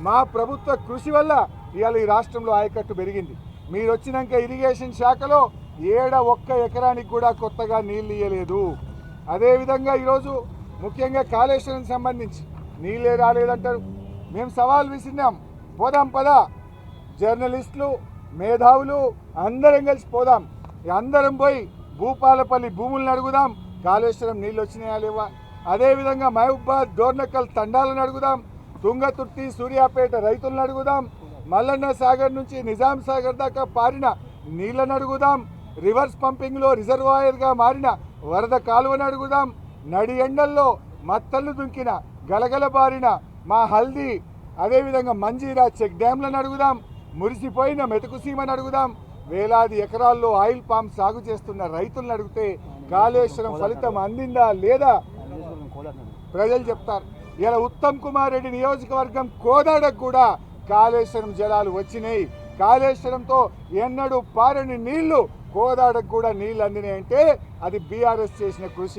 మా ప్రభుత్వ కృషి వల్ల ఇవాళ ఈ రాష్ట్రంలో ఆయకట్టు పెరిగింది. మీరు వచ్చినాక ఇరిగేషన్ శాఖలో ఒక్క ఎకరానికి కూడా కొత్తగా నీళ్ళు ఇయ్యలేదు. అదేవిధంగా ఈరోజు ముఖ్యంగా కాళేశ్వరం సంబంధించి నీళ్ళే రాలేదంటారు. మేము సవాల్ విసిరినాం, పోదాం పదా, జర్నలిస్టులు మేధావులు అందరం కలిసి పోదాం, అందరం పోయి భూపాలపల్లి భూములను అడుగుదాం, కాళేశ్వరం నీళ్ళు వచ్చినాయా లేవా. అదేవిధంగా మహబూబాద్ డోర్నకల్ తండాలను అడుగుదాం, తుంగతుర్తి సూర్యాపేట రైతులను అడుగుదాం, మల్లన్న సాగర్ నుంచి నిజాం సాగర్ దాకా పారిన నీళ్లను అడుగుదాం, రివర్స్ పంపింగ్లో రిజర్వాయర్గా మారిన వరద కాలువను అడుగుదాం, నడి ఎండల్లో మత్తళ్ళు దుంకిన గలగల బారిన మా హల్దీ అదేవిధంగా మంజీరా చెక్ డ్యాంలను అడుగుదాం, మురిసిపోయిన మెతుకు సీమను అడుగుదాం, వేలాది ఎకరాల్లో ఆయిల్ పామ్ సాగు చేస్తున్న రైతులను అడిగితే కాళేశ్వరం ఫలితం అందిందా లేదా ప్రజలు చెప్తారు. ఇలా ఉత్తమ్ కుమార్ రెడ్డి నియోజకవర్గం కోదాడకు కూడా కాళేశ్వరం జలాలు వచ్చినాయి. కాళేశ్వరంతో ఎన్నడూ పారని నీళ్లు కోదాడకు కూడా నీళ్లు అందినాయంటే అది బీఆర్ఎస్ చేసిన కృషి.